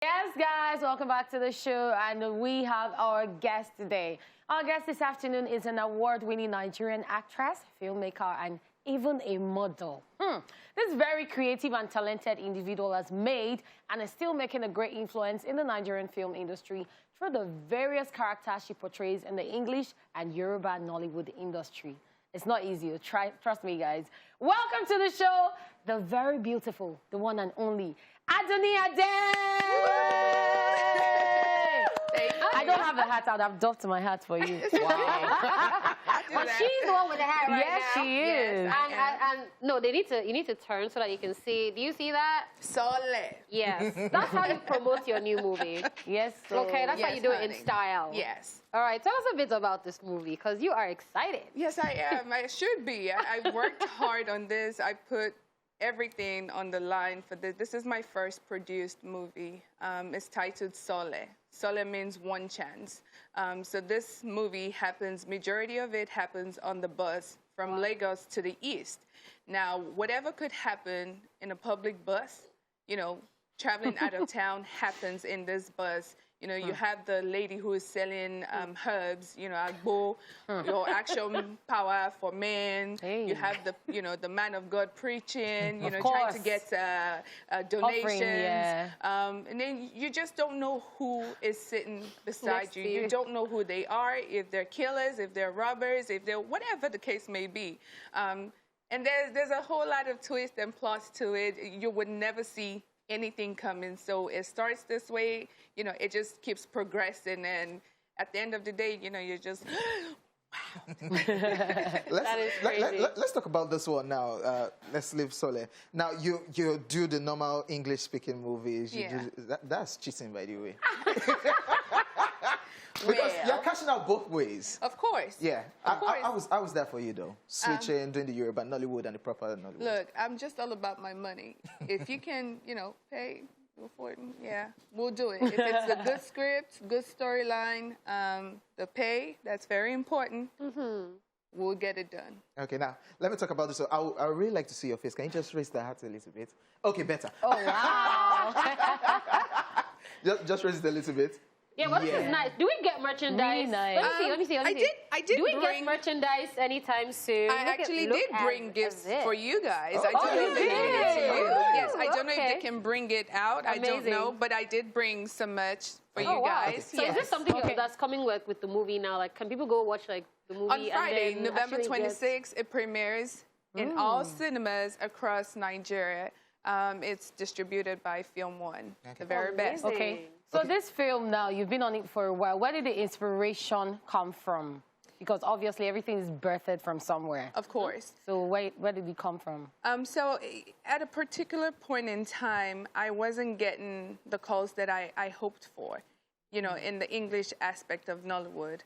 Yes, guys, welcome back to the show, and we have our guest today. Our guest this afternoon is an award-winning Nigerian actress, filmmaker, and even a model. This very creative and talented individual has made and is still making a great influence in the Nigerian film industry through the various characters she portrays in the English and Yoruba Nollywood industry. It's not easy. Trust me, guys. Welcome to the show, the very beautiful, the one and only Adunni Ade. I don't have a hat. I would have doffed my hat for you. Wow. But she's the one with the hat right yes, now. She is. Yes, and no, you need to turn so that you can see. Do you see that? Soole. Yes. That's how you promote your new movie. Yes. Okay, that's how you do it in style. Yes. All right, tell us a bit about this movie, because you are excited. Yes, I am. I should be. I worked hard on this. I put everything on the line for this. This is my first produced movie. It's titled Soole. Soole means one chance. So this movie happens, majority of it happens on the bus from Lagos to the east. Now, whatever could happen in a public bus, you know, traveling out of town happens in this bus. You know, you have the lady who is selling herbs, you know, agbo, your action power for men. Hey. You have the, you know, the man of God preaching, you know, trying to get donations. Offering, yeah. And then you just don't know who is sitting beside you. You don't know who they are, if they're killers, if they're robbers, if they're whatever the case may be. And there's a whole lot of twists and plots to it. You would never see anything coming. So it starts this way, you know, it just keeps progressing, and at the end of the day, you know, you're just wow. That is crazy. Let's talk about this one now. Let's leave Soole. Now, you do the normal English-speaking movies. That's cheating, by the way. Because you're cashing out both ways. Of course. Yeah. I was there for you, though. Switching, doing the Yoruba Nollywood and the proper Nollywood. Look, I'm just all about my money. If you can, you know, pay for it, yeah, we'll do it. If it's a good script, good storyline, the pay, that's very important. We'll get it done. Okay, now, let me talk about this. So I would really like to see your face. Can you just raise the hat a little bit? Okay, better. Oh, wow. just raise it a little bit. Yeah, well, this is nice. Do we get merchandise? Really nice. Let me see. I did Do we bring get merchandise anytime soon? I actually did bring gifts for you guys. I don't know if you they can give it to you. did? Yes, I don't know if they can bring it out. I don't know, but I did bring some merch for you guys. So is this something that's coming with the movie now? Like, can people go watch like the movie on Friday, and then November 26th? It premieres in all cinemas across Nigeria. It's distributed by Film One, the very best. Okay. So this film now, you've been on it for a while. Where did the inspiration come from? Because obviously everything is birthed from somewhere. Of course. So where did it come from? So at a particular point in time, I wasn't getting the calls that I hoped for, you know, in the English aspect of Nollywood.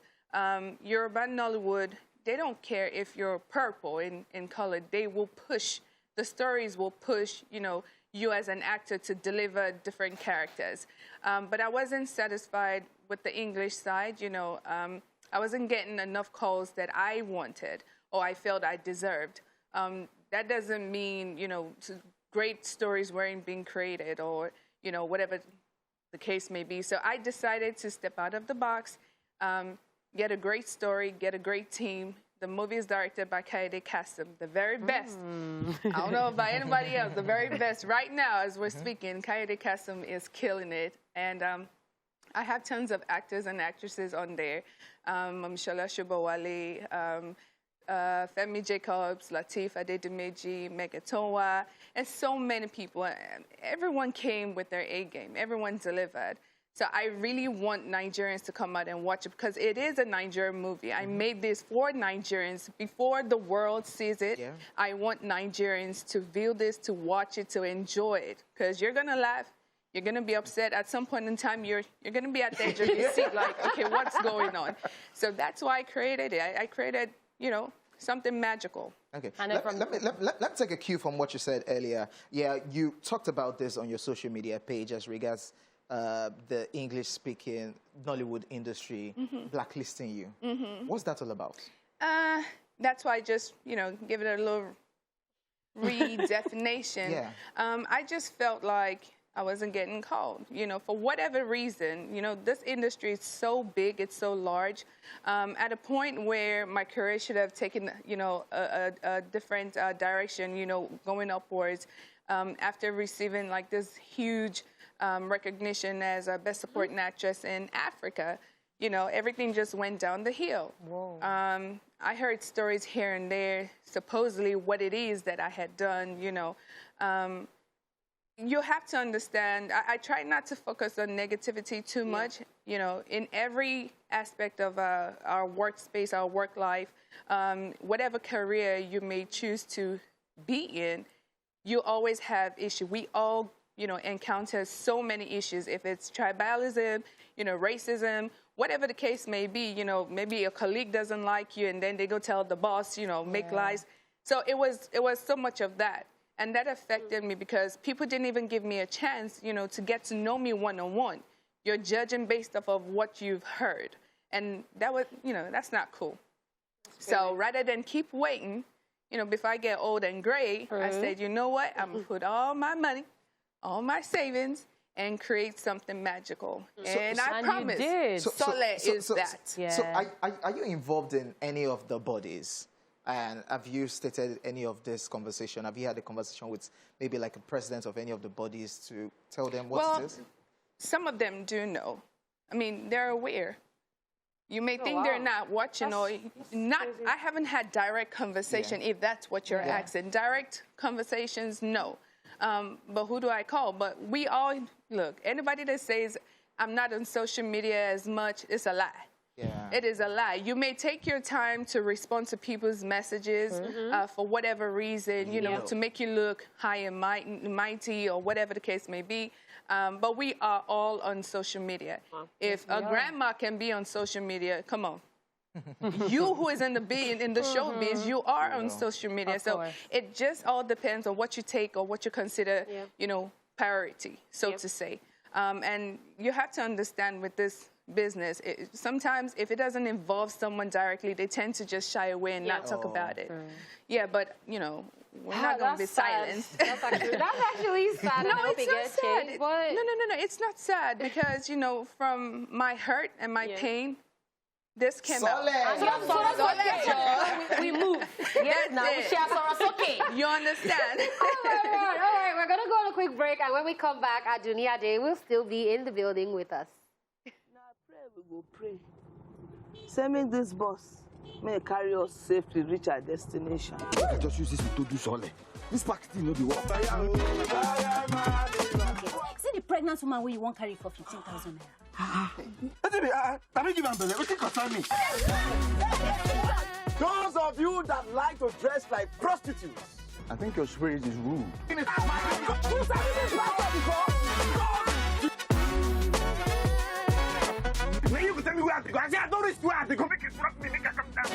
Yoruba Nollywood, they don't care if you're purple in color. They will push, the stories will push, you know, you as an actor to deliver different characters. But I wasn't satisfied with the English side, you know. I wasn't getting enough calls that I wanted or I felt I deserved. That doesn't mean, you know, great stories weren't being created or, you know, whatever the case may be. So I decided to step out of the box, get a great story, get a great team. The movie is directed by Kayode Kassim, the very best. I don't know about anybody else, the very best. Right now, as we're speaking, Kayode Kassim is killing it. And I have tons of actors and actresses on there. Shola Shubawale, Femi Jacobs, Lateef Adedimeji, Megatowa, and so many people. Everyone came with their A game. Everyone delivered. So I really want Nigerians to come out and watch it because it is a Nigerian movie. I made this for Nigerians. Before the world sees it, I want Nigerians to view this, to watch it, to enjoy it. Because you're going to laugh. You're going to be upset. At some point in time, you're going to be at the edge of your seat like, okay, what's going on? So that's why I created it. I created, you know, something magical. Okay, let me take a cue from what you said earlier. Yeah, you talked about this on your social media page as regards the English-speaking Nollywood industry blacklisting you. What's that all about? That's why I just, you know, give it a little redefinition. I just felt like I wasn't getting called, you know, for whatever reason. You know, this industry is so big, it's so large. At a point where my career should have taken, you know, a different direction, you know, going upwards, after receiving like this huge recognition as a Best Supporting Actress in Africa, you know, everything just went down the hill. Whoa. I heard stories here and there, supposedly what it is that I had done, you know. You have to understand, I try not to focus on negativity too much, you know, in every aspect of our workspace, our work life, whatever career you may choose to be in, you always have issues. We all, you know, encounter so many issues. If it's tribalism, you know, racism, whatever the case may be, you know, maybe a colleague doesn't like you and then they go tell the boss, you know, make lies. So it was so much of that. And that affected me because people didn't even give me a chance, you know, to get to know me one-on-one. You're judging based off of what you've heard. And that was, you know, that's not cool. So rather than keep waiting, you know, before I get old and gray, I said, you know what? I'm going to put all my money, all my savings, and create something magical. And I promise, Soole is that. So are you involved in any of the bodies? And have you stated any of this conversation? Have you had a conversation with maybe like a president of any of the bodies to tell them what it is? Some of them do know. I mean, they're aware. You may think they're not watching or not. I haven't had direct conversation, if that's what you're asking. Direct conversations, no. But who do I call? But we all, look, anybody that says I'm not on social media as much, it's a lie. Yeah. It is a lie. You may take your time to respond to people's messages for whatever reason, you know, to make you look high and mighty or whatever the case may be. But we are all on social media. If a grandma can be on social media, come on. You who is in the showbiz, you are on social media. So it just all depends on what you take or what you consider, you know, priority, so to say. And you have to understand with this business, sometimes if it doesn't involve someone directly, they tend to just shy away and not talk about it. Yeah, but, you know, we're not going to be silenced. That's actually sad. No, it's not sad. No, it's not sad because, you know, from my hurt and my pain, this came out. We move. Yes, now we share so okay. You understand? All right. We're going to go on a quick break, and when we come back, Adunni Ade will still be in the building with us. We go pray. Send me this bus. May carry us safely reach our destination. I just use this to do Soole. This package no be work. See the pregnant woman where you won't carry for 15,000 naira. I don't give a belly. What concern me? Those of you that like to dress like prostitutes, I think your spirit is rude. You tell me where to go. I say I don't risk where to go. Make it trust me. Make it come down.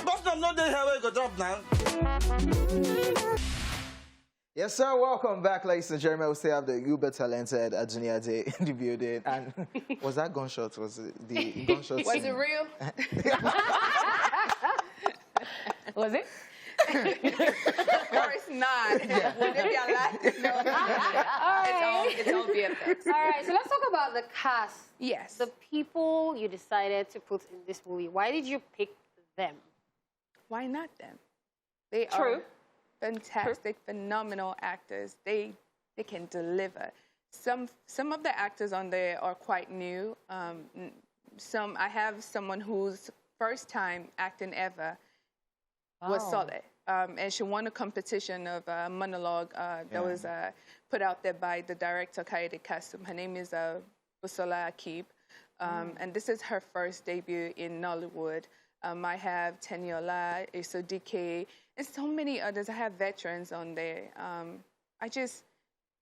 Boss, I'm not there. Where you go drop now? Yes, sir. Welcome back, ladies and gentlemen. We still have the uber talented Adunni Ade in the building. And was that gunshot? Was it the gunshot? Was it real? Was it? Of course not. Would it be a lie? No. It's all VFX. All right, so let's talk about the cast. Yes. The people you decided to put in this movie. Why did you pick them? Why not them? They are fantastic, phenomenal actors. They can deliver. Some of the actors on there are quite new. I have someone whose first time acting ever was Soole. And she won a competition of monologue that was put out there by the director, Kaede Kasum. Her name is Busola Akib. And this is her first debut in Nollywood. I have Teniola, Isodike, and so many others. I have veterans on there. I just,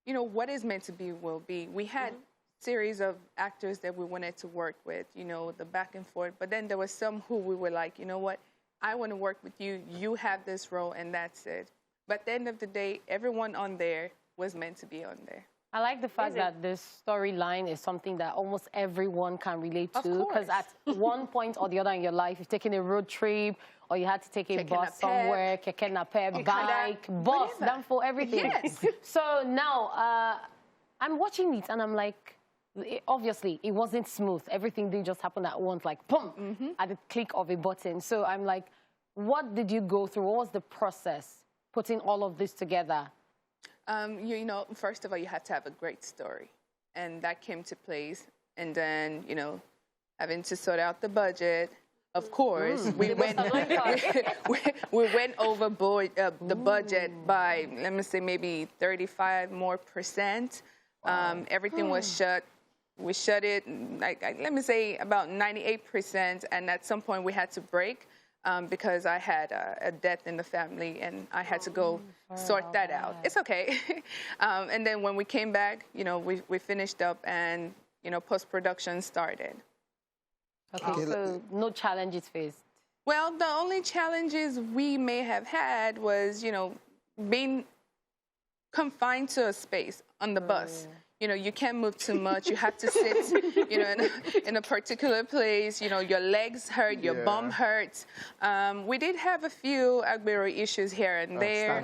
you know, what is meant to be will be. We had series of actors that we wanted to work with, you know, the back and forth. But then there were some who we were like, you know what? I want to work with you. You have this role, and that's it. But at the end of the day, everyone on there was meant to be on there. I like the fact that this storyline is something that almost everyone can relate to. Because at one point or the other in your life, you've taken a road trip, or you had to take a bus somewhere, keke napep, bike, bus, damn for everything. Yes. So now, I'm watching it and I'm like, obviously, it wasn't smooth. Everything didn't just happen at once, like, boom, at the click of a button. So I'm like, what did you go through? What was the process putting all of this together? You know, first of all, you have to have a great story. And that came to place. And then, you know, having to sort out the budget. Of course, we went overboard the budget by, let me say, maybe 35% more. Everything was shut. We shut it, let me say, about 98%. And at some point, we had to break because I had a death in the family, and I had to go sort that out. It's okay. And then when we came back, you know, we finished up, and, you know, post-production started. Okay, so no challenges faced. Well, the only challenges we may have had was, you know, being confined to a space on the bus. You know, you can't move too much. You have to sit, you know, in a particular place. You know, your legs hurt, your bum hurts. We did have a few Agbero issues here and there.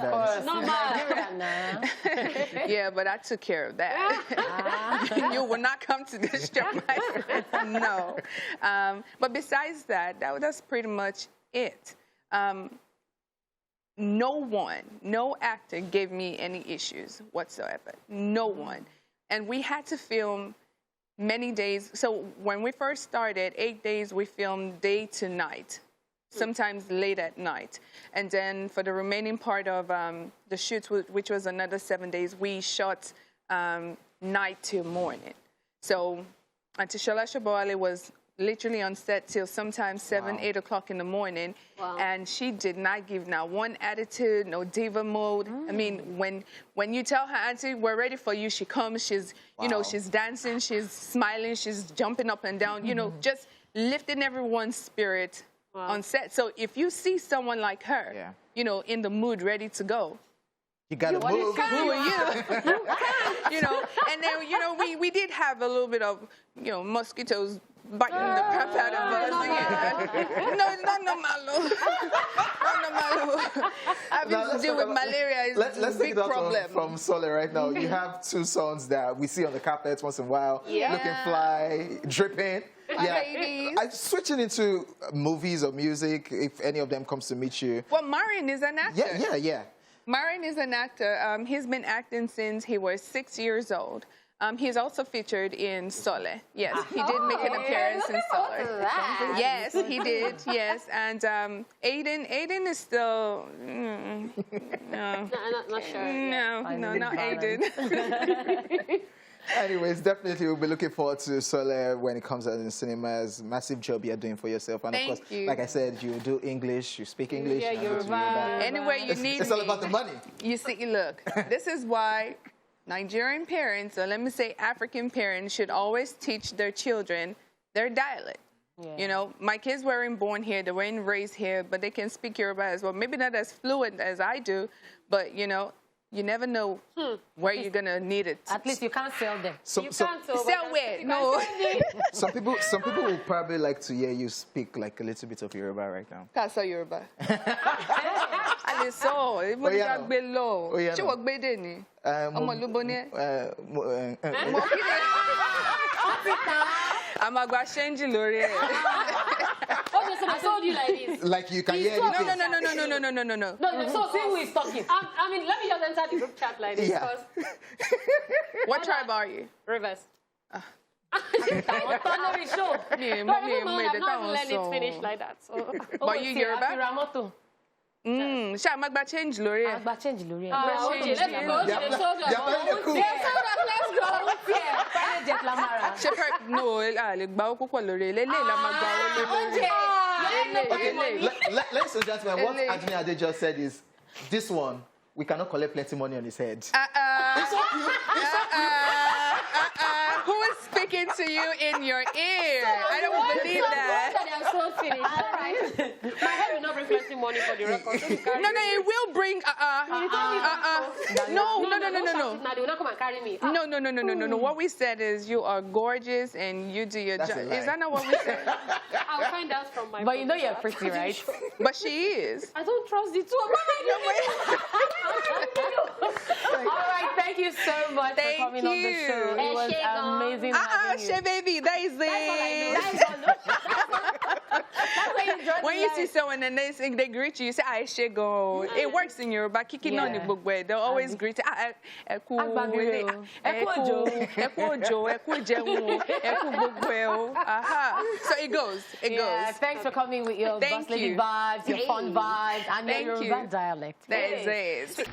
Yeah, but I took care of that. You will not come to this show, my friend. No. But besides that, that's pretty much it. No actor gave me any issues whatsoever. No one. And we had to film many days. So when we first started, 8 days, we filmed day to night, sometimes late at night. And then for the remaining part of the shoot, which was another 7 days, we shot night till morning. So Antishola Shoboale was literally on set till sometimes 7, 8 o'clock in the morning. Wow. And she did not give now one attitude, no diva mode. I mean, when you tell her, Auntie, we're ready for you, she comes, she's, you know, she's dancing, she's smiling, she's jumping up and down, you know, just lifting everyone's spirit on set. So if you see someone like her, you know, in the mood, ready to go, you gotta move. Who are you? You know, and then, you know, we did have a little bit of, you know, mosquitoes biting the crap out of us. No malo. No malo. Having to deal with malaria is a big problem. From Soole right now. You have two sons that we see on the carpet once in a while, looking fly, dripping. Switching into movies or music, if any of them comes to meet you. Well, Marion is an actor. Yeah. Marion is an actor. He's been acting since he was 6 years old. He's also featured in Soole. Yes, he did make an appearance in Soole. Yes, he did. Yes, and Aiden is still no, not sure. No, not Aiden. Anyways, definitely we'll be looking forward to Soole when it comes out in the cinemas. Massive job you're doing for yourself. And of course, like I said, you do English, you speak English. Yeah, Yoruba. Anywhere you need It's all about the money. You see, look, this is why Nigerian parents, or let me say African parents, should always teach their children their dialect. You know, my kids weren't born here, they weren't raised here, but they can speak Yoruba as well. Maybe not as fluent as I do, but, you know, you never know where you're going to need it. At least you can't sell them. You can't sell where? No. Some people will probably like to hear you speak like a little bit of Yoruba right now. Can't sell Yoruba. I saw. Even if I below. She was better. I'm a change lori. Oh, so I told you like this. Like you can hear anything. No. No, so who is talking? I mean, let me just enter the group chat like this. Yeah. What tribe are you? Rivers. But Like that. So. But you Yoruba? Shall change lori? Change lori. Let's go. Shepherd, no, ladies and gentlemen, what Adunni Ade just said is, this one, we cannot collect plenty money on his head. Who is speaking to you in your ear? I don't believe that. I'm so finished. All right. My head will not bring plenty money for the record. No, it will bring. No. Now they will not come and carry me. No. What we said is you are gorgeous and you do your job. Is that not what we said? I'll find out from my. But you know you're pretty, right? But she is. I don't trust the two of them. All right, thank Thank you so much for coming on the show. It was amazing having you. She baby, that is it. When you see someone and they greet you, you say, "I she go." It works in Yoruba. Kiki no ni gbogbo. They always greet. Eku ojo. Aha. So it goes. It goes. Thanks for coming with your bus lady vibes, your fun vibes, and your Yoruba dialect. That is it.